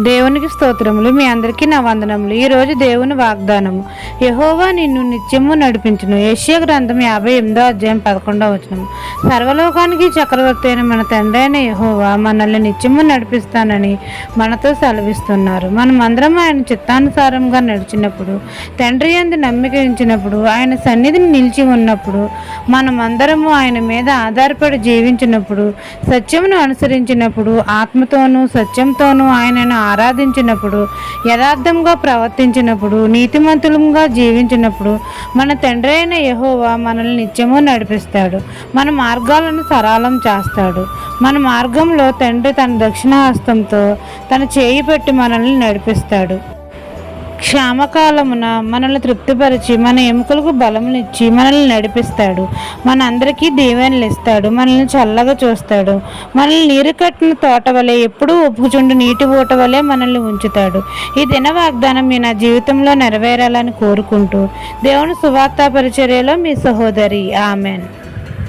దేవునికి స్తోత్రములు. మీ అందరికీ నా వందనములు. ఈరోజు దేవుని వాగ్దానము. యెహోవా నిన్ను నిత్యము నడిపించును. యెషయా గ్రంథం 58వ అధ్యాయం 11వ వచనం. సర్వలోకానికి చక్రవర్తి అయిన మన తండ్రి అయిన యెహోవా మనల్ని నిత్యము నడిపిస్తానని మనతో సెలవిస్తున్నారు. మనమందరం ఆయన చిత్తానుసారంగా నడిచినప్పుడు, తండ్రి యందు నమ్మిక ఉంచినప్పుడు, ఆయన సన్నిధిని నిలిచి ఉన్నప్పుడు, మనమందరము ఆయన మీద ఆధారపడి జీవించినప్పుడు, సత్యమును అనుసరించినప్పుడు, ఆత్మతోనూ సత్యంతోనూ ఆయనను ఆరాధించినప్పుడు, యథార్థంగా ప్రవర్తించినప్పుడు, నీతిమంతులంగా జీవించినప్పుడు మన తండ్రి అయిన యెహోవా మనల్ని నిత్యము నడిపిస్తాడు. మన మార్గాలను సరళం చేస్తాడు. మన మార్గంలో తండ్రి తన దక్షిణహస్తంతో తన చేయి పెట్టి మనల్ని నడిపిస్తాడు. క్షామకాలమున మనల్ని తృప్తిపరిచి మన ఎముకలకు బలమునిచ్చి మనల్ని నడిపిస్తాడు. మనందరికీ దీవెనలు ఇస్తాడు. మనల్ని చల్లగా చూస్తాడు. మనల్ని నీరు కట్టిన తోట వలె, ఎప్పుడూ ఉప్పుచుండు నీటి ఊట వలె మనల్ని ఉంచుతాడు. ఈ దిన వాగ్దానం మీ నా జీవితంలో నెరవేరాలని కోరుకుంటూ దేవుని సువార్త పరిచర్యలో మీ సహోదరి. ఆమెన్.